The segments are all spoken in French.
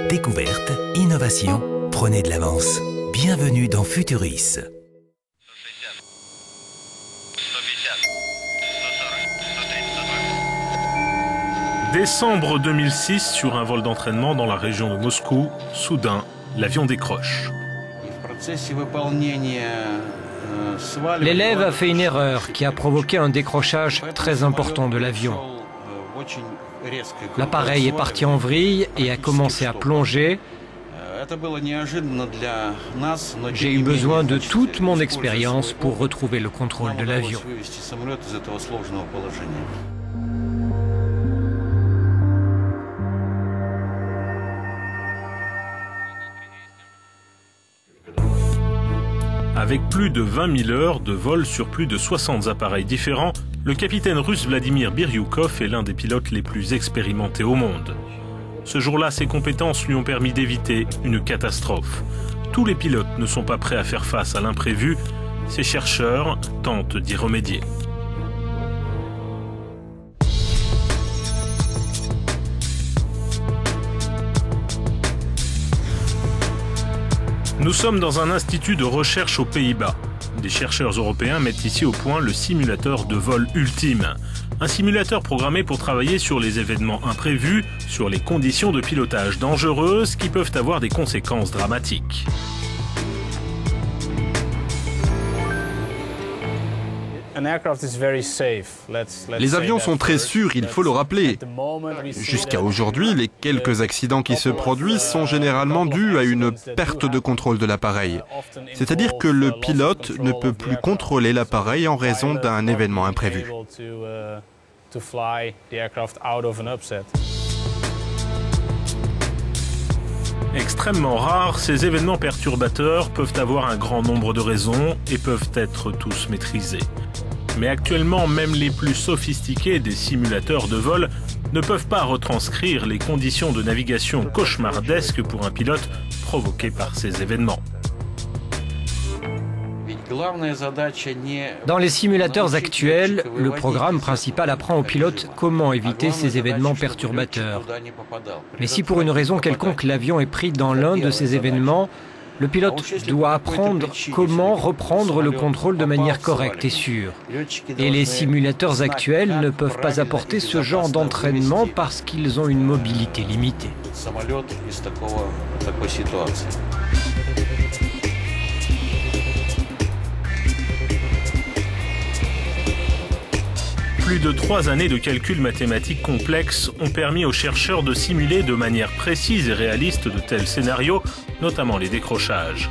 Découverte, innovation, prenez de l'avance. Bienvenue dans Futuris. Décembre 2006, sur un vol d'entraînement dans la région de Moscou, soudain, l'avion décroche. L'élève a fait une erreur qui a provoqué un décrochage très important de l'avion. L'appareil est parti en vrille et a commencé à plonger. J'ai eu besoin de toute mon expérience pour retrouver le contrôle de l'avion. Avec plus de 20 000 heures de vol sur plus de 60 appareils différents, le capitaine russe Vladimir Biryukov est l'un des pilotes les plus expérimentés au monde. Ce jour-là, ses compétences lui ont permis d'éviter une catastrophe. Tous les pilotes ne sont pas prêts à faire face à l'imprévu. Ces chercheurs tentent d'y remédier. Nous sommes dans un institut de recherche aux Pays-Bas. Des chercheurs européens mettent ici au point le simulateur de vol ultime. Un simulateur programmé pour travailler sur les événements imprévus, sur les conditions de pilotage dangereuses qui peuvent avoir des conséquences dramatiques. Les avions sont très sûrs, il faut le rappeler. Jusqu'à aujourd'hui, les quelques accidents qui se produisent sont généralement dus à une perte de contrôle de l'appareil. C'est-à-dire que le pilote ne peut plus contrôler l'appareil en raison d'un événement imprévu. Extrêmement rares, ces événements perturbateurs peuvent avoir un grand nombre de raisons et peuvent être tous maîtrisés. Mais actuellement, même les plus sophistiqués des simulateurs de vol ne peuvent pas retranscrire les conditions de navigation cauchemardesques pour un pilote provoquées par ces événements. Dans les simulateurs actuels, le programme principal apprend aux pilotes comment éviter ces événements perturbateurs. Mais si pour une raison quelconque l'avion est pris dans l'un de ces événements, le pilote doit apprendre comment reprendre le contrôle de manière correcte et sûre. Et les simulateurs actuels ne peuvent pas apporter ce genre d'entraînement parce qu'ils ont une mobilité limitée. Plus de 3 années de calculs mathématiques complexes ont permis aux chercheurs de simuler de manière précise et réaliste de tels scénarios, notamment les décrochages.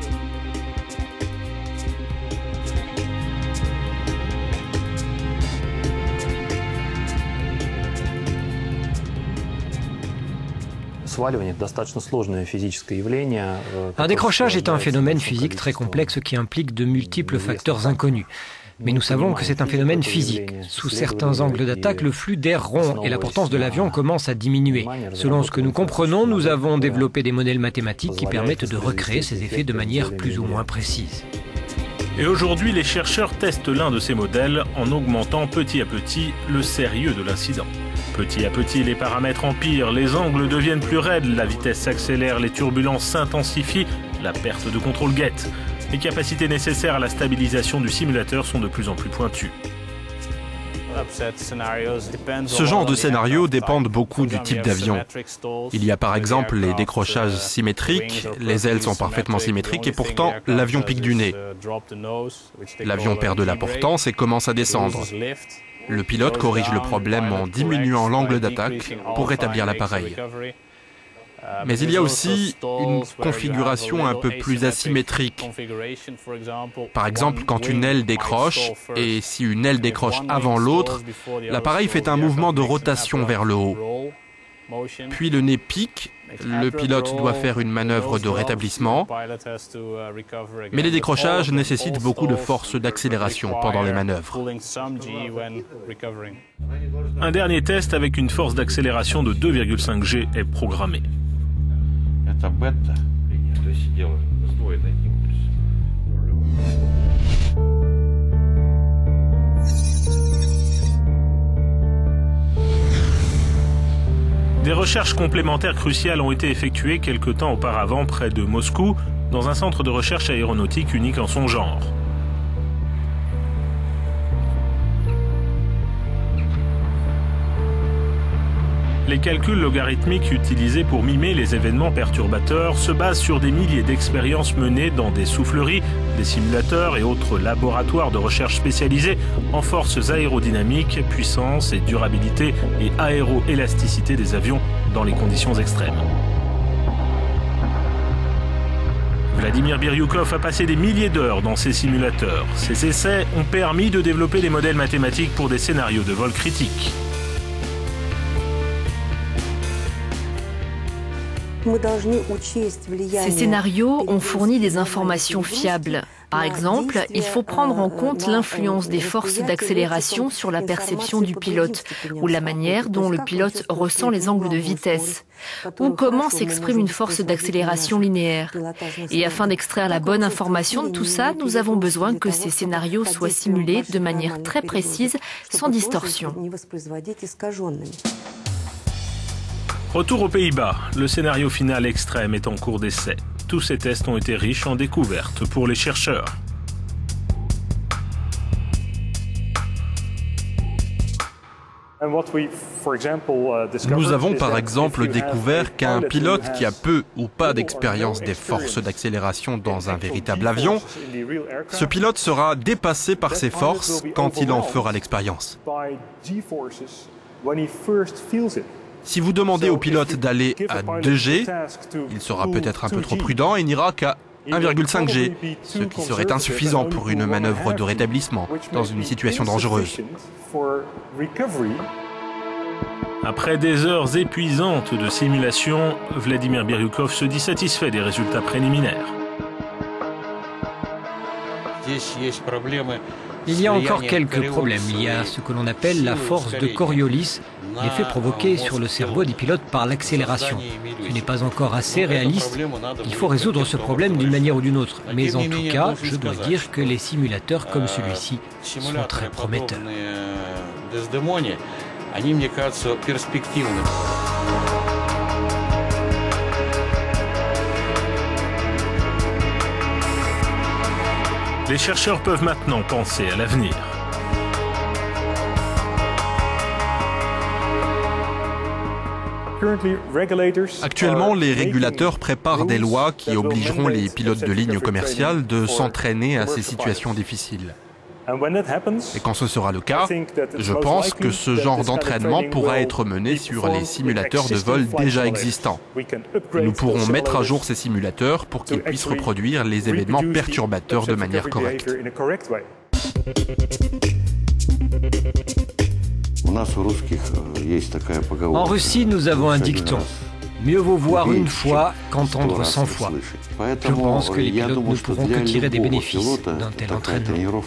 Un décrochage est un phénomène physique très complexe qui implique de multiples facteurs inconnus. Mais nous savons que c'est un phénomène physique. Sous certains angles d'attaque, le flux d'air rompt et la portance de l'avion commence à diminuer. Selon ce que nous comprenons, nous avons développé des modèles mathématiques qui permettent de recréer ces effets de manière plus ou moins précise. Et aujourd'hui, les chercheurs testent l'un de ces modèles en augmentant petit à petit le sérieux de l'incident. Petit à petit, les paramètres empirent, les angles deviennent plus raides, la vitesse s'accélère, les turbulences s'intensifient, la perte de contrôle guette. Les capacités nécessaires à la stabilisation du simulateur sont de plus en plus pointues. Ce genre de scénario dépend beaucoup du type d'avion. Il y a par exemple les décrochages symétriques, les ailes sont parfaitement symétriques et pourtant l'avion pique du nez. L'avion perd de la portance et commence à descendre. Le pilote corrige le problème en diminuant l'angle d'attaque pour rétablir l'appareil. Mais il y a aussi une configuration un peu plus asymétrique. Par exemple, quand une aile décroche, et si une aile décroche avant l'autre, l'appareil fait un mouvement de rotation vers le haut. Puis le nez pique, le pilote doit faire une manœuvre de rétablissement, mais les décrochages nécessitent beaucoup de force d'accélération pendant les manœuvres. Un dernier test avec une force d'accélération de 2,5 G est programmé. Des recherches complémentaires cruciales ont été effectuées quelque temps auparavant près de Moscou, dans un centre de recherche aéronautique unique en son genre. Les calculs logarithmiques utilisés pour mimer les événements perturbateurs se basent sur des milliers d'expériences menées dans des souffleries, des simulateurs et autres laboratoires de recherche spécialisés en forces aérodynamiques, puissance et durabilité et aéroélasticité des avions dans les conditions extrêmes. Vladimir Biryukov a passé des milliers d'heures dans ces simulateurs. Ces essais ont permis de développer des modèles mathématiques pour des scénarios de vol critiques. Ces scénarios ont fourni des informations fiables. Par exemple, il faut prendre en compte l'influence des forces d'accélération sur la perception du pilote, ou la manière dont le pilote ressent les angles de vitesse, ou comment s'exprime une force d'accélération linéaire. Et afin d'extraire la bonne information de tout ça, nous avons besoin que ces scénarios soient simulés de manière très précise, sans distorsion. Retour aux Pays-Bas, le scénario final extrême est en cours d'essai. Tous ces tests ont été riches en découvertes pour les chercheurs. Nous avons par exemple découvert qu'un pilote qui a peu ou pas d'expérience des forces d'accélération dans un véritable avion, ce pilote sera dépassé par ces forces quand il en fera l'expérience. Si vous demandez au pilote d'aller à 2G, il sera peut-être un peu trop prudent et n'ira qu'à 1,5 G, ce qui serait insuffisant pour une manœuvre de rétablissement dans une situation dangereuse. Après des heures épuisantes de simulation, Vladimir Biryukov se dit satisfait des résultats préliminaires. Il y a encore quelques problèmes liés à ce que l'on appelle la force de Coriolis, l'effet provoqué sur le cerveau des pilotes par l'accélération. Ce n'est pas encore assez réaliste. Il faut résoudre ce problème d'une manière ou d'une autre. Mais en tout cas, je dois dire que les simulateurs comme celui-ci sont très prometteurs. Les chercheurs peuvent maintenant penser à l'avenir. Actuellement, les régulateurs préparent des lois qui obligeront les pilotes de ligne commerciale de s'entraîner à ces situations difficiles. Et quand ce sera le cas, je pense que ce genre d'entraînement pourra être mené sur les simulateurs de vol déjà existants. Nous pourrons mettre à jour ces simulateurs pour qu'ils puissent reproduire les événements perturbateurs de manière correcte. En Russie, nous avons un dicton. Mieux vaut voir une fois qu'entendre 100 fois. Je pense que les pilotes ne pourront que tirer des bénéfices d'un tel entraînement.